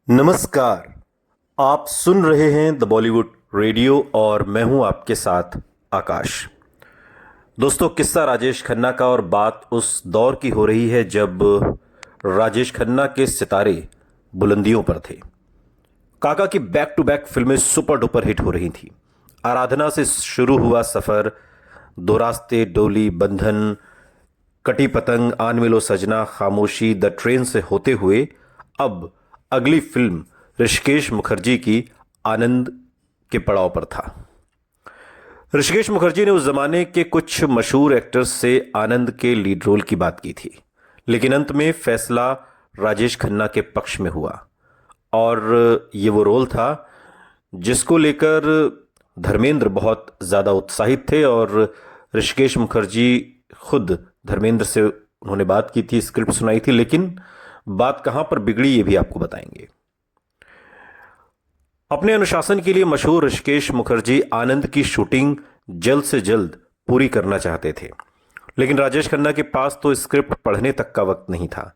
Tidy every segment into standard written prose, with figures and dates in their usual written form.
नमस्कार। आप सुन रहे हैं द बॉलीवुड रेडियो और मैं हूं आपके साथ आकाश। दोस्तों, किस्सा राजेश खन्ना का और बात उस दौर की हो रही है जब राजेश खन्ना के सितारे बुलंदियों पर थे। काका की बैक टू बैक फिल्में सुपर डुपर हिट हो रही थी। आराधना से शुरू हुआ सफर, दो रास्ते, डोली, बंधन, कटी पतंग, आन मिलो सजना, खामोशी, द ट्रेन से होते हुए अब अगली फिल्म ऋषिकेश मुखर्जी की आनंद के पड़ाव पर था। ऋषिकेश मुखर्जी ने उस जमाने के कुछ मशहूर एक्टर्स से आनंद के लीड रोल की बात की थी, लेकिन अंत में फैसला राजेश खन्ना के पक्ष में हुआ और ये वो रोल था जिसको लेकर धर्मेंद्र बहुत ज़्यादा उत्साहित थे और ऋषिकेश मुखर्जी खुद धर्मेंद्र से उन्होंने बात की थी, स्क्रिप्ट सुनाई थी, लेकिन बात कहां पर बिगड़ी ये भी आपको बताएंगे। अपने अनुशासन के लिए मशहूर ऋषिकेश मुखर्जी आनंद की शूटिंग जल्द से जल्द पूरी करना चाहते थे, लेकिन राजेश खन्ना के पास तो स्क्रिप्ट पढ़ने तक का वक्त नहीं था।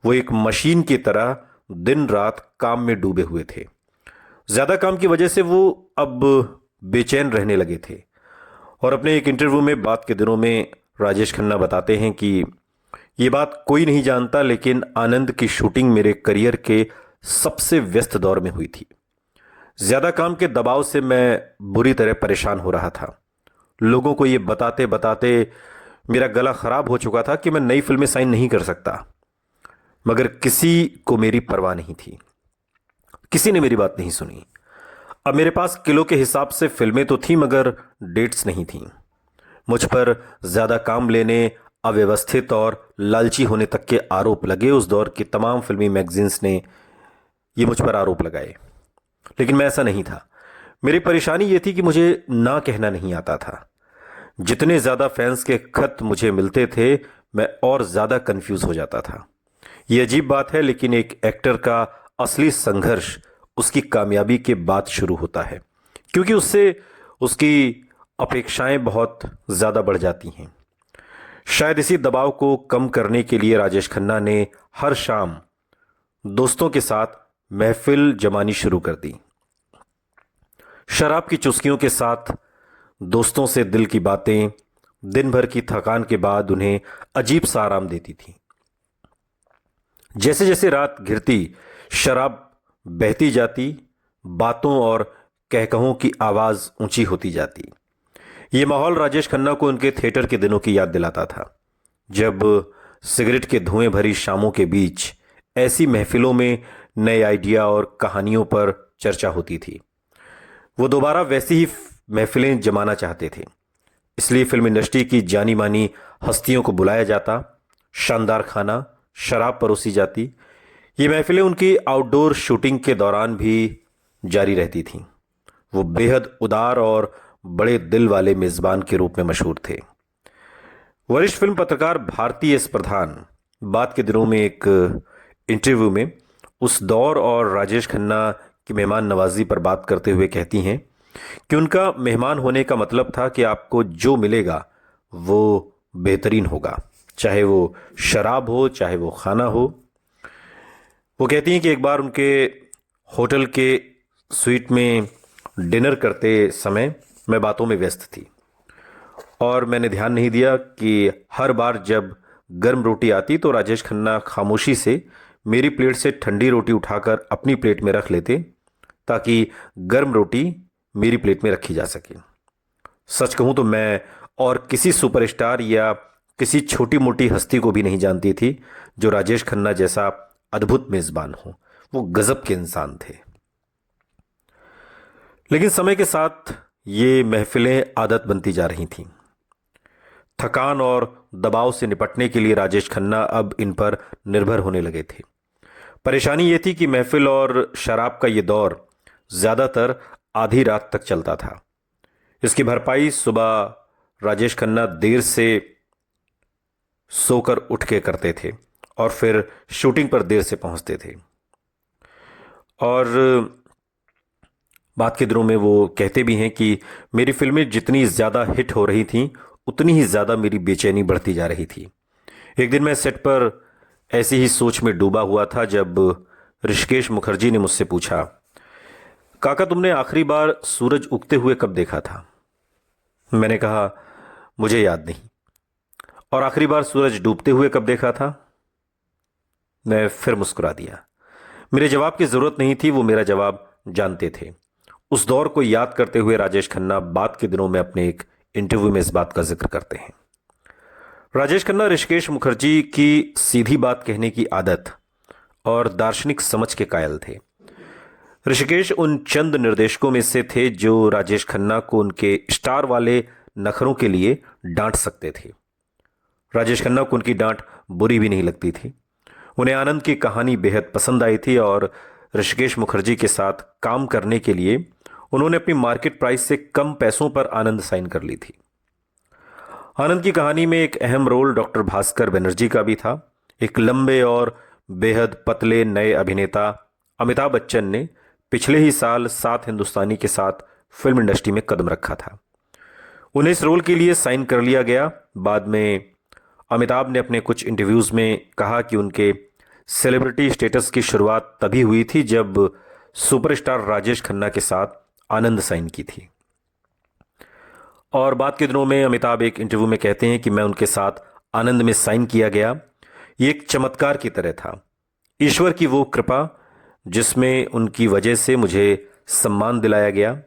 वो एक मशीन की तरह दिन रात काम में डूबे हुए थे। ज्यादा काम की वजह से वो अब बेचैन रहने लगे थे और अपने एक इंटरव्यू में बात के दिनों में राजेश खन्ना बताते हैं कि ये बात कोई नहीं जानता, लेकिन आनंद की शूटिंग मेरे करियर के सबसे व्यस्त दौर में हुई थी। ज्यादा काम के दबाव से मैं बुरी तरह परेशान हो रहा था। लोगों को ये बताते बताते मेरा गला खराब हो चुका था कि मैं नई फिल्में साइन नहीं कर सकता, मगर किसी को मेरी परवाह नहीं थी। किसी ने मेरी बात नहीं सुनी। अब मेरे पास किलो के हिसाब से फिल्में तो थी, मगर डेट्स नहीं थी। मुझ पर ज्यादा काम लेने, अव्यवस्थित और लालची होने तक के आरोप लगे। उस दौर की तमाम फिल्मी मैगजीन्स ने ये मुझ पर आरोप लगाए, लेकिन मैं ऐसा नहीं था। मेरी परेशानी ये थी कि मुझे ना कहना नहीं आता था। जितने ज्यादा फैंस के खत मुझे मिलते थे, मैं और ज्यादा कंफ्यूज हो जाता था। ये अजीब बात है, लेकिन एक एक्टर का असली संघर्ष उसकी कामयाबी के बाद शुरू होता है, क्योंकि उससे उसकी अपेक्षाएं बहुत ज्यादा बढ़ जाती हैं। शायद इसी दबाव को कम करने के लिए राजेश खन्ना ने हर शाम दोस्तों के साथ महफिल जमानी शुरू कर दी। शराब की चुस्कियों के साथ दोस्तों से दिल की बातें दिन भर की थकान के बाद उन्हें अजीब सा आराम देती थी। जैसे जैसे रात घिरती, शराब बहती जाती, बातों और कहकहों की आवाज ऊंची होती जाती। ये माहौल राजेश खन्ना को उनके थिएटर के दिनों की याद दिलाता था, जब सिगरेट के धुएं भरी शामों के बीच ऐसी महफिलों में नए आइडिया और कहानियों पर चर्चा होती थी। वो दोबारा वैसी ही महफिलें जमाना चाहते थे, इसलिए फिल्म इंडस्ट्री की जानी मानी हस्तियों को बुलाया जाता, शानदार खाना, शराब परोसी जाती। ये महफिलें उनकी आउटडोर शूटिंग के दौरान भी जारी रहती थीं। वो बेहद उदार और बड़े दिल वाले मेजबान के रूप में मशहूर थे। वरिष्ठ फिल्म पत्रकार भारती एस प्रधान बात के दिनों में एक इंटरव्यू में उस दौर और राजेश खन्ना की मेहमान नवाजी पर बात करते हुए कहती हैं कि उनका मेहमान होने का मतलब था कि आपको जो मिलेगा वो बेहतरीन होगा, चाहे वो शराब हो, चाहे वो खाना हो। वो कहती हैं कि एक बार उनके होटल के स्वीट में डिनर करते समय मैं बातों में व्यस्त थी और मैंने ध्यान नहीं दिया कि हर बार जब गर्म रोटी आती तो राजेश खन्ना खामोशी से मेरी प्लेट से ठंडी रोटी उठाकर अपनी प्लेट में रख लेते, ताकि गर्म रोटी मेरी प्लेट में रखी जा सके। सच कहूं तो मैं और किसी सुपरस्टार या किसी छोटी मोटी हस्ती को भी नहीं जानती थी जो राजेश खन्ना जैसा अद्भुत मेजबान हो। वो गजब के इंसान थे। लेकिन समय के साथ ये महफिलें आदत बनती जा रही थीं। थकान और दबाव से निपटने के लिए राजेश खन्ना अब इन पर निर्भर होने लगे थे। परेशानी ये थी कि महफिल और शराब का ये दौर ज्यादातर आधी रात तक चलता था। इसकी भरपाई सुबह राजेश खन्ना देर से सोकर उठ के करते थे और फिर शूटिंग पर देर से पहुंचते थे। और बात के दिनों में वो कहते भी हैं कि मेरी फिल्में जितनी ज़्यादा हिट हो रही थीं, उतनी ही ज़्यादा मेरी बेचैनी बढ़ती जा रही थी। एक दिन मैं सेट पर ऐसी ही सोच में डूबा हुआ था जब ऋषिकेश मुखर्जी ने मुझसे पूछा, काका तुमने आखिरी बार सूरज उगते हुए कब देखा था? मैंने कहा, मुझे याद नहीं। और आखिरी बार सूरज डूबते हुए कब देखा था? मैं फिर मुस्कुरा दिया। मेरे जवाब की जरूरत नहीं थी, वो मेरा जवाब जानते थे। उस दौर को याद करते हुए राजेश खन्ना बाद के दिनों में अपने एक इंटरव्यू में इस बात का जिक्र करते हैं। राजेश खन्ना ऋषिकेश मुखर्जी की सीधी बात कहने की आदत और दार्शनिक समझ के कायल थे। ऋषिकेश उन चंद निर्देशकों में से थे जो राजेश खन्ना को उनके स्टार वाले नखरों के लिए डांट सकते थे। राजेश खन्ना को उनकी डांट बुरी भी नहीं लगती थी। उन्हें आनंद की कहानी बेहद पसंद आई थी और ऋषिकेश मुखर्जी के साथ काम करने के लिए उन्होंने अपनी मार्केट प्राइस से कम पैसों पर आनंद साइन कर ली थी। आनंद की कहानी में एक अहम रोल डॉक्टर भास्कर बनर्जी का भी था। एक लंबे और बेहद पतले नए अभिनेता अमिताभ बच्चन ने पिछले ही साल 7 हिंदुस्तानी के साथ फिल्म इंडस्ट्री में कदम रखा था। उन्हें इस रोल के लिए साइन कर लिया गया। बाद में अमिताभ ने अपने कुछ इंटरव्यूज में कहा कि उनके सेलिब्रिटी स्टेटस की शुरुआत तभी हुई थी जब सुपरस्टार राजेश खन्ना के साथ आनंद साइन की थी। और बाद के दिनों में अमिताभ एक इंटरव्यू में कहते हैं कि मैं उनके साथ आनंद में साइन किया गया, ये एक चमत्कार की तरह था, ईश्वर की वो कृपा जिसमें उनकी वजह से मुझे सम्मान दिलाया गया।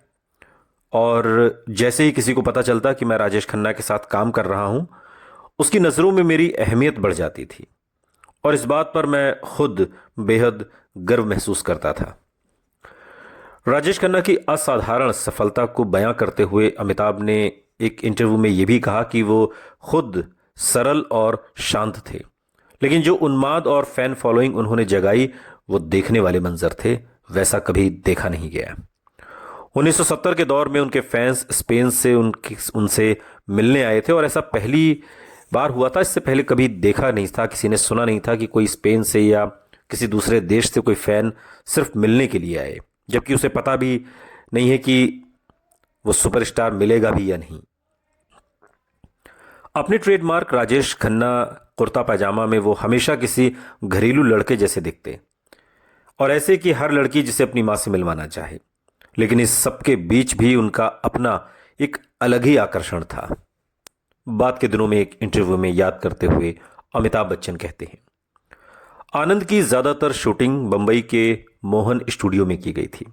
और जैसे ही किसी को पता चलता कि मैं राजेश खन्ना के साथ काम कर रहा हूं, उसकी नज़रों में मेरी अहमियत बढ़ जाती थी और इस बात पर मैं खुद बेहद गर्व महसूस करता था। राजेश खन्ना की असाधारण सफलता को बयां करते हुए अमिताभ ने एक इंटरव्यू में यह भी कहा कि वो खुद सरल और शांत थे, लेकिन जो उन्माद और फैन फॉलोइंग उन्होंने जगाई वो देखने वाले मंजर थे, वैसा कभी देखा नहीं गया। 1970 के दौर में उनके फैंस स्पेन से उनसे मिलने आए थे और ऐसा पहली बार हुआ था। इससे पहले कभी देखा नहीं था, किसी ने सुना नहीं था कि कोई स्पेन से या किसी दूसरे देश से कोई फैन सिर्फ मिलने के लिए आए, जबकि उसे पता भी नहीं है कि वो सुपरस्टार मिलेगा भी या नहीं। अपने ट्रेडमार्क राजेश खन्ना कुर्ता पैजामा में वो हमेशा किसी घरेलू लड़के जैसे दिखते और ऐसे कि हर लड़की जिसे अपनी मां से मिलवाना चाहे, लेकिन इस सबके बीच भी उनका अपना एक अलग ही आकर्षण था। बाद के दिनों में एक इंटरव्यू में याद करते हुए अमिताभ बच्चन कहते हैं, आनंद की ज्यादातर शूटिंग बंबई के मोहन स्टूडियो में की गई थी।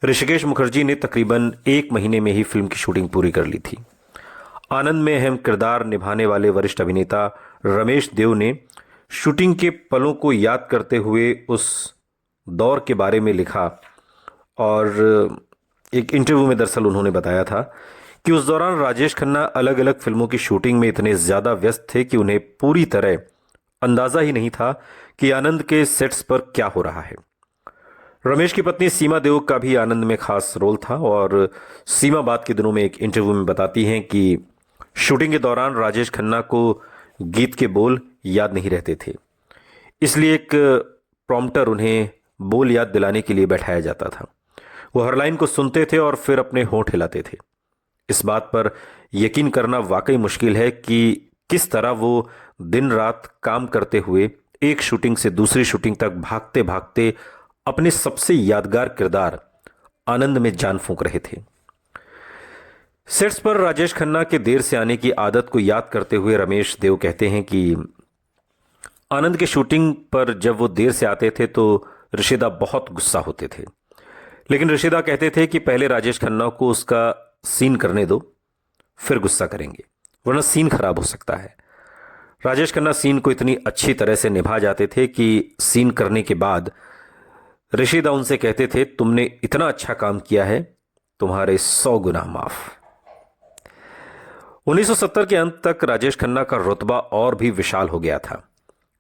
ऋषिकेश मुखर्जी ने तकरीबन 1 महीने में ही फिल्म की शूटिंग पूरी कर ली थी। आनंद में अहम किरदार निभाने वाले वरिष्ठ अभिनेता रमेश देव ने शूटिंग के पलों को याद करते हुए उस दौर के बारे में लिखा और एक इंटरव्यू में दरअसल उन्होंने बताया था कि उस दौरान राजेश खन्ना अलग अलग फिल्मों की शूटिंग में इतने ज्यादा व्यस्त थे कि उन्हें पूरी तरह अंदाजा ही नहीं था कि आनंद के सेट्स पर क्या हो रहा है। रमेश की पत्नी सीमा देव का भी आनंद में खास रोल था और सीमा बाद के दिनों में एक इंटरव्यू में बताती हैं कि शूटिंग के दौरान राजेश खन्ना को गीत के बोल याद नहीं रहते थे, इसलिए एक प्रॉम्प्टर उन्हें बोल याद दिलाने के लिए बैठाया जाता था। वो हर लाइन को सुनते थे और फिर अपने होंठ हिलाते थे। इस बात पर यकीन करना वाकई मुश्किल है कि किस तरह वो दिन रात काम करते हुए एक शूटिंग से दूसरी शूटिंग तक भागते भागते अपने सबसे यादगार किरदार आनंद में जान फूंक रहे थे। सेट्स पर राजेश खन्ना के देर से आने की आदत को याद करते हुए रमेश देव कहते हैं कि आनंद के शूटिंग पर जब वो देर से आते थे तो ऋषिदा बहुत गुस्सा होते थे, लेकिन ऋषिदा कहते थे कि पहले राजेश खन्ना को उसका सीन करने दो, फिर गुस्सा करेंगे, वरना सीन खराब हो सकता है। राजेश खन्ना सीन को इतनी अच्छी तरह से निभा जाते थे कि सीन करने के बाद ऋषिदा उनसे कहते थे, तुमने इतना अच्छा काम किया है, तुम्हारे 100 गुना माफ। 1970 के अंत तक राजेश खन्ना का रुतबा और भी विशाल हो गया था।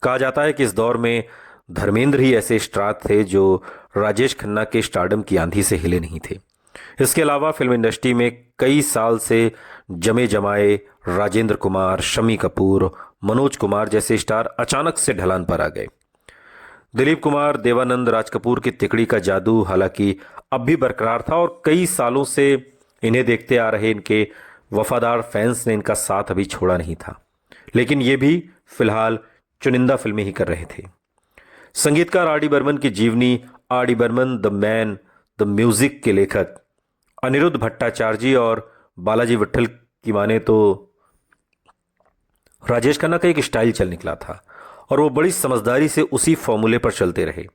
कहा जाता है कि इस दौर में धर्मेंद्र ही ऐसे स्टार थे जो राजेश खन्ना के स्टारडम की आंधी से हिले नहीं थे। इसके अलावा फिल्म इंडस्ट्री में कई साल से जमे जमाए राजेंद्र कुमार, शम्मी कपूर, मनोज कुमार जैसे स्टार अचानक से ढलान पर आ गए। दिलीप कुमार, देवानंद, राज कपूर की तिकड़ी का जादू हालांकि अब भी बरकरार था और कई सालों से इन्हें देखते आ रहे इनके वफादार फैंस ने इनका साथ अभी छोड़ा नहीं था, लेकिन ये भी फिलहाल चुनिंदा फिल्में ही कर रहे थे। संगीतकार आर डी बर्मन की जीवनी, R D Burman the man the music के लेखक अनिरुद्ध भट्टाचार्य जी और बालाजी विट्ठल की माने तो राजेश खन्ना का एक स्टाइल चल निकला था और वो बड़ी समझदारी से उसी फॉर्मूले पर चलते रहे।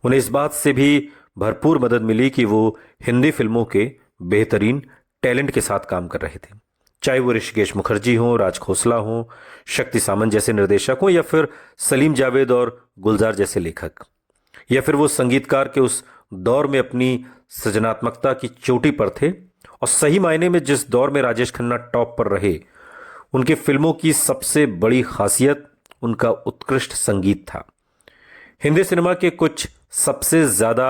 उन्हें इस बात से भी भरपूर मदद मिली कि वो हिंदी फिल्मों के बेहतरीन टैलेंट के साथ काम कर रहे थे, चाहे वो ऋषिकेश मुखर्जी हों, राज खोसला हों, शक्ति सामंत जैसे निर्देशक हों, या फिर सलीम जावेद और गुलजार जैसे लेखक, या फिर वो संगीतकार के उस दौर में अपनी सृजनात्मकता की चोटी पर थे। और सही मायने में जिस दौर में राजेश खन्ना टॉप पर रहे, उनके फिल्मों की सबसे बड़ी खासियत उनका उत्कृष्ट संगीत था। हिंदी सिनेमा के कुछ सबसे ज़्यादा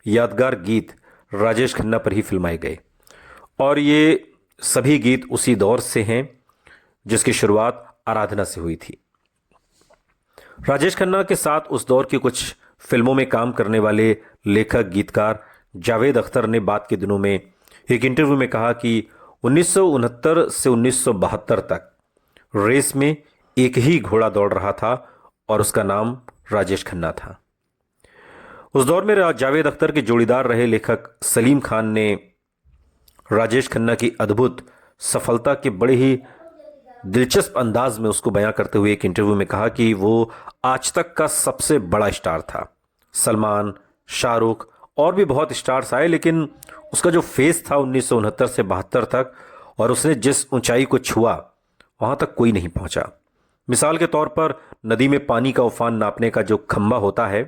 यादगार गीत राजेश खन्ना पर ही फिल्माए गए और ये सभी गीत उसी दौर से हैं जिसकी शुरुआत आराधना से हुई थी। राजेश खन्ना के साथ उस दौर की कुछ फिल्मों में काम करने वाले लेखक गीतकार जावेद अख्तर ने बाद के दिनों में एक इंटरव्यू में कहा कि 1969 से 1972 तक रेस में एक ही घोड़ा दौड़ रहा था और उसका नाम राजेश खन्ना था। उस दौर में जावेद अख्तर के जोड़ीदार रहे लेखक सलीम खान ने राजेश खन्ना की अद्भुत सफलता के बड़े ही दिलचस्प अंदाज में उसको बयां करते हुए एक इंटरव्यू में कहा कि वो आज तक का सबसे बड़ा स्टार था। सलमान, शाहरुख और भी बहुत स्टार्स आए, लेकिन उसका जो फेस था 1969 से 72 तक और उसने जिस ऊंचाई को छुआ वहां तक कोई नहीं पहुंचा। मिसाल के तौर पर नदी में पानी का उफान नापने का जो खंबा होता है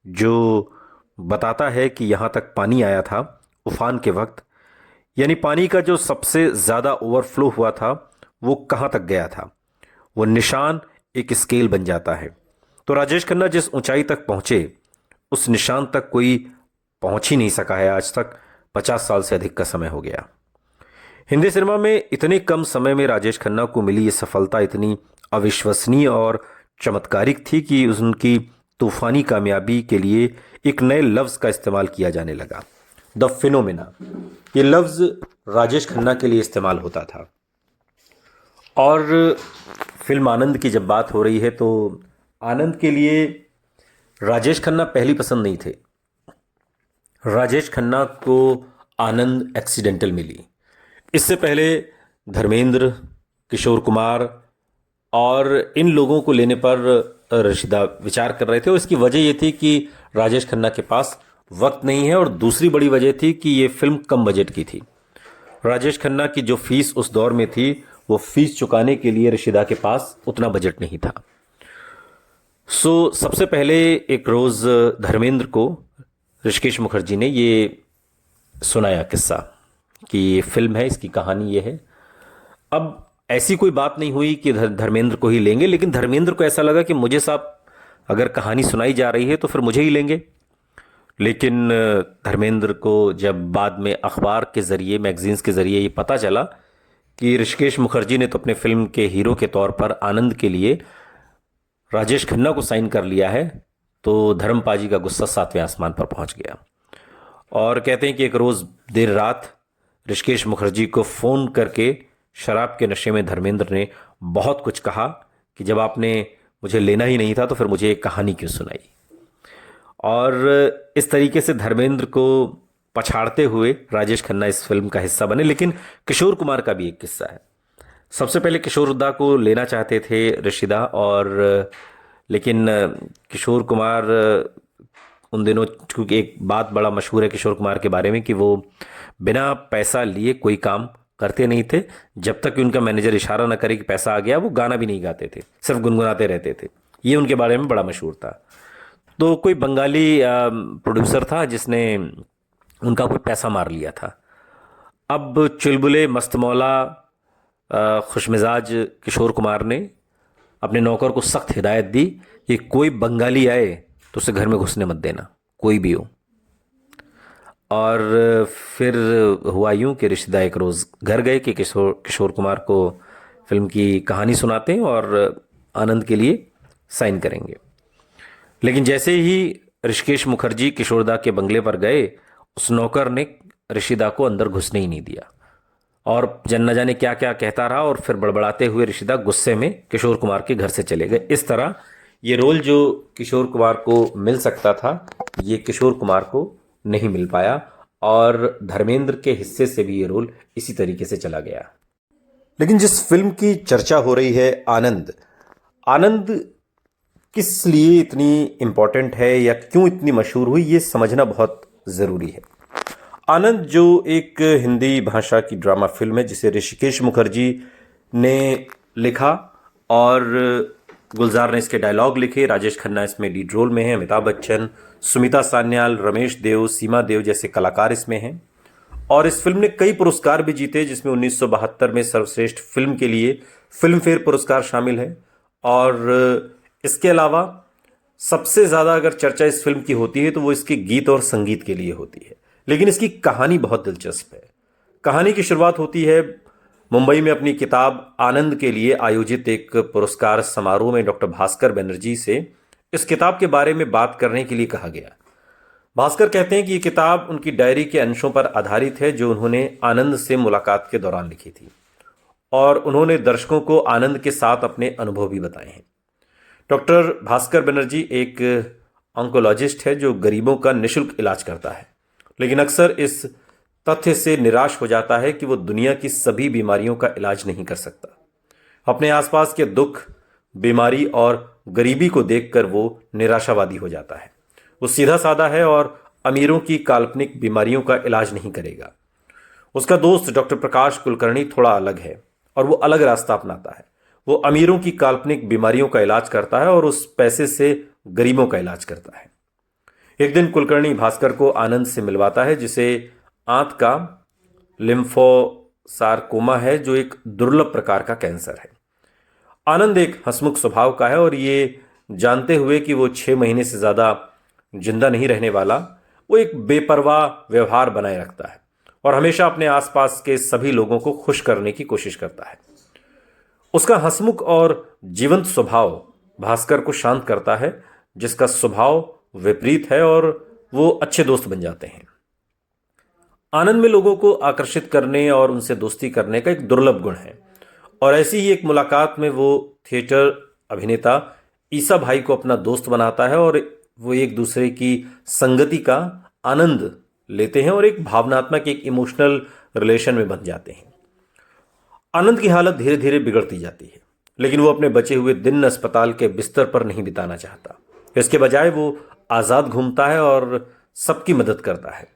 जो बताता है कि यहां तक पानी आया था उफान के वक्त, यानी पानी का जो सबसे ज़्यादा ओवरफ्लो हुआ था वो कहाँ तक गया था, वो निशान एक स्केल बन जाता है। तो राजेश खन्ना जिस ऊंचाई तक पहुंचे उस निशान तक कोई पहुंच ही नहीं सका है आज तक। 50 साल से अधिक का समय हो गया। हिंदी सिनेमा में इतने कम समय में राजेश खन्ना को मिली ये सफलता इतनी अविश्वसनीय और चमत्कारिक थी कि उनकी तूफानी कामयाबी के लिए एक नए लफ्ज़ का इस्तेमाल किया जाने लगा, द फिनोमेना। ये लफ्ज़ राजेश खन्ना के लिए इस्तेमाल होता था। और फिल्म आनंद की जब बात हो रही है तो आनंद के लिए राजेश खन्ना पहली पसंद नहीं थे। राजेश खन्ना को आनंद एक्सीडेंटल मिली। इससे पहले धर्मेंद्र, किशोर कुमार और इन लोगों को लेने पर रशीदा विचार कर रहे थे और इसकी वजह ये थी कि राजेश खन्ना के पास वक्त नहीं है और दूसरी बड़ी वजह थी कि ये फिल्म कम बजट की थी। राजेश खन्ना की जो फीस उस दौर में थी वो फीस चुकाने के लिए रशीदा के पास उतना बजट नहीं था। सबसे पहले एक रोज़ धर्मेंद्र को ऋषिकेश मुखर्जी ने ये सुनाया किस्सा कि ये फिल्म है, इसकी कहानी ये है। अब ऐसी कोई बात नहीं हुई कि धर्मेंद्र को ही लेंगे, लेकिन धर्मेंद्र को ऐसा लगा कि मुझे साहब अगर कहानी सुनाई जा रही है तो फिर मुझे ही लेंगे। लेकिन धर्मेंद्र को जब बाद में अखबार के ज़रिए, मैगजीन्स के ज़रिए ये पता चला कि ऋषिकेश मुखर्जी ने तो अपने फिल्म के हीरो के तौर पर आनंद के लिए राजेश खन्ना को साइन कर लिया है, तो धर्मपाजी का गुस्सा 7वें आसमान पर पहुंच गया। और कहते हैं कि एक रोज़ देर रात ऋषिकेश मुखर्जी को फ़ोन करके शराब के नशे में धर्मेंद्र ने बहुत कुछ कहा कि जब आपने मुझे लेना ही नहीं था तो फिर मुझे एक कहानी क्यों सुनाई। और इस तरीके से धर्मेंद्र को पछाड़ते हुए राजेश खन्ना इस फिल्म का हिस्सा बने। लेकिन किशोर कुमार का भी एक किस्सा है। सबसे पहले किशोर दा को लेना चाहते थे रशीदा, और लेकिन किशोर कुमार उन दिनों, क्योंकि एक बात बड़ा मशहूर है किशोर कुमार के बारे में कि वो बिना पैसा लिए कोई काम करते नहीं थे। जब तक कि उनका मैनेजर इशारा ना करे कि पैसा आ गया, वो गाना भी नहीं गाते थे, सिर्फ गुनगुनाते रहते थे। ये उनके बारे में बड़ा मशहूर था। तो कोई बंगाली प्रोड्यूसर था जिसने उनका कोई पैसा मार लिया था। अब चुलबुले मस्तमौला खुशमिजाज किशोर कुमार ने अपने नौकर को सख्त हिदायत दी कि कोई बंगाली आए तो उसे घर में घुसने मत देना, कोई भी हो। और फिर हुआ यूं कि रिश्तेदार एक रोज़ घर गए कि किशोर कुमार को फिल्म की कहानी सुनाते हैं और आनंद के लिए साइन करेंगे। लेकिन जैसे ही ऋषिकेश मुखर्जी किशोरदा के बंगले पर गए, उस नौकर ने ऋषिदा को अंदर घुसने ही नहीं दिया और न जाने क्या क्या कहता रहा। और फिर बड़बड़ाते हुए ऋषिदा गुस्से में किशोर कुमार के घर से चले गए। इस तरह ये रोल जो किशोर कुमार को मिल सकता था, ये किशोर कुमार को नहीं मिल पाया और धर्मेंद्र के हिस्से से भी ये रोल इसी तरीके से चला गया। लेकिन जिस फिल्म की चर्चा हो रही है, आनंद, आनंद किस लिए इतनी इम्पोर्टेंट है या क्यों इतनी मशहूर हुई, ये समझना बहुत ज़रूरी है। आनंद जो एक हिंदी भाषा की ड्रामा फिल्म है जिसे ऋषिकेश मुखर्जी ने लिखा और गुलजार ने इसके डायलॉग लिखे। राजेश खन्ना इसमें लीड रोल में है, अमिताभ बच्चन, सुमिता सान्याल, रमेश देव, सीमा देव जैसे कलाकार इसमें हैं। और इस फिल्म ने कई पुरस्कार भी जीते, जिसमें 1972 में सर्वश्रेष्ठ फिल्म के लिए फिल्म फेयर पुरस्कार शामिल है। और इसके अलावा सबसे ज़्यादा अगर चर्चा इस फिल्म की होती है तो वो इसके गीत और संगीत के लिए होती है। लेकिन इसकी कहानी बहुत दिलचस्प है। कहानी की शुरुआत होती है मुंबई में अपनी किताब आनंद के लिए आयोजित एक पुरस्कार समारोह में डॉक्टर भास्कर बनर्जी से इस किताब के बारे में बात करने के लिए कहा गया। भास्कर कहते हैं कि ये किताब उनकी डायरी के अंशों पर आधारित है जो उन्होंने आनंद से मुलाकात के दौरान लिखी थी, और उन्होंने दर्शकों को आनंद के साथ अपने अनुभव भी बताए हैं। डॉक्टर भास्कर बनर्जी एक ऑन्कोलॉजिस्ट है जो गरीबों का निःशुल्क इलाज करता है, लेकिन अक्सर इस तथ्य से निराश हो जाता है कि वो दुनिया की सभी बीमारियों का इलाज नहीं कर सकता। अपने आसपास के दुख, बीमारी और गरीबी को देखकर वो निराशावादी हो जाता है। वो सीधा साधा है और अमीरों की काल्पनिक बीमारियों का इलाज नहीं करेगा। उसका दोस्त डॉक्टर प्रकाश कुलकर्णी थोड़ा अलग है और वो अलग रास्ता अपनाता है। वो अमीरों की काल्पनिक बीमारियों का इलाज करता है और उस पैसे से गरीबों का इलाज करता है। एक दिन कुलकर्णी भास्कर को आनंद से मिलवाता है जिसे आंत का लिम्फोसारकोमा है, जो एक दुर्लभ प्रकार का कैंसर है। आनंद एक हंसमुख स्वभाव का है और ये जानते हुए कि वो 6 महीने से ज़्यादा जिंदा नहीं रहने वाला, वो एक बेपरवाह व्यवहार बनाए रखता है और हमेशा अपने आसपास के सभी लोगों को खुश करने की कोशिश करता है। उसका हंसमुख और जीवंत स्वभाव भास्कर को शांत करता है, जिसका स्वभाव विपरीत है, और वो अच्छे दोस्त बन जाते हैं। आनंद में लोगों को आकर्षित करने और उनसे दोस्ती करने का एक दुर्लभ गुण है, और ऐसी ही एक मुलाकात में वो थिएटर अभिनेता ईसा भाई को अपना दोस्त बनाता है और वो एक दूसरे की संगति का आनंद लेते हैं और एक भावनात्मक, एक इमोशनल रिलेशन में बन जाते हैं। आनंद की हालत धीरे धीरे बिगड़ती जाती है, लेकिन वो अपने बचे हुए दिन अस्पताल के बिस्तर पर नहीं बिताना चाहता। इसके बजाय वो आज़ाद घूमता है और सबकी मदद करता है।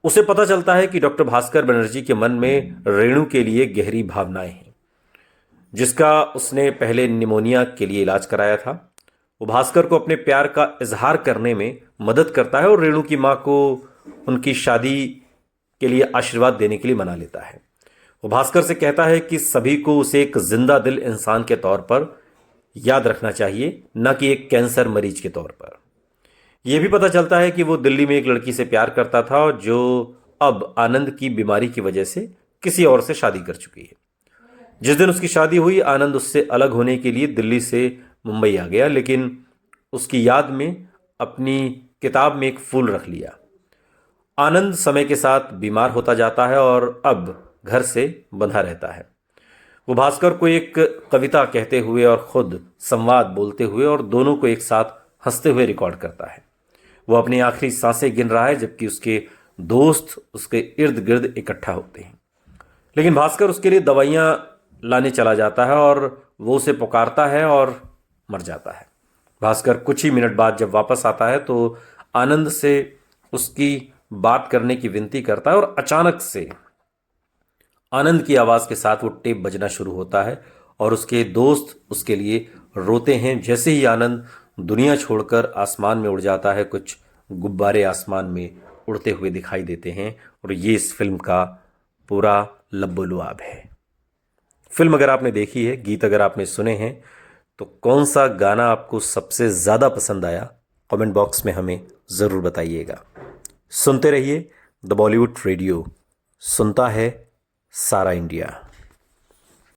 उसे पता चलता है कि डॉक्टर भास्कर बनर्जी के मन में रेणु के लिए गहरी भावनाएं हैं, जिसका उसने पहले निमोनिया के लिए इलाज कराया था। वो भास्कर को अपने प्यार का इजहार करने में मदद करता है और रेणु की माँ को उनकी शादी के लिए आशीर्वाद देने के लिए मना लेता है। वो भास्कर से कहता है कि सभी को उसे एक जिंदा दिल इंसान के तौर पर याद रखना चाहिए, न कि एक कैंसर मरीज के तौर पर। यह भी पता चलता है कि वो दिल्ली में एक लड़की से प्यार करता था जो अब आनंद की बीमारी की वजह से किसी और से शादी कर चुकी है। जिस दिन उसकी शादी हुई, आनंद उससे अलग होने के लिए दिल्ली से मुंबई आ गया, लेकिन उसकी याद में अपनी किताब में एक फूल रख लिया। आनंद समय के साथ बीमार होता जाता है और अब घर से बंधा रहता है। वो भास्कर को एक कविता कहते हुए और खुद संवाद बोलते हुए और दोनों को एक साथ हंसते हुए रिकॉर्ड करता है। वो अपनी आखिरी सांसें गिन रहा है जबकि उसके दोस्त उसके इर्द गिर्द इकट्ठा होते हैं, लेकिन भास्कर उसके लिए दवाइयाँ लाने चला जाता है और वो उसे पुकारता है और मर जाता है। भास्कर कुछ ही मिनट बाद जब वापस आता है तो आनंद से उसकी बात करने की विनती करता है और अचानक से आनंद की आवाज़ के साथ वो टेप बजना शुरू होता है और उसके दोस्त उसके लिए रोते हैं। जैसे ही आनंद दुनिया छोड़कर आसमान में उड़ जाता है, कुछ गुब्बारे आसमान में उड़ते हुए दिखाई देते हैं और ये इस फिल्म का पूरा लब्बो-लुआब है। फिल्म अगर आपने देखी है, गीत अगर आपने सुने हैं, तो कौन सा गाना आपको सबसे ज़्यादा पसंद आया, कमेंट बॉक्स में हमें ज़रूर बताइएगा। सुनते रहिए द बॉलीवुड रेडियो, सुनता है सारा इंडिया।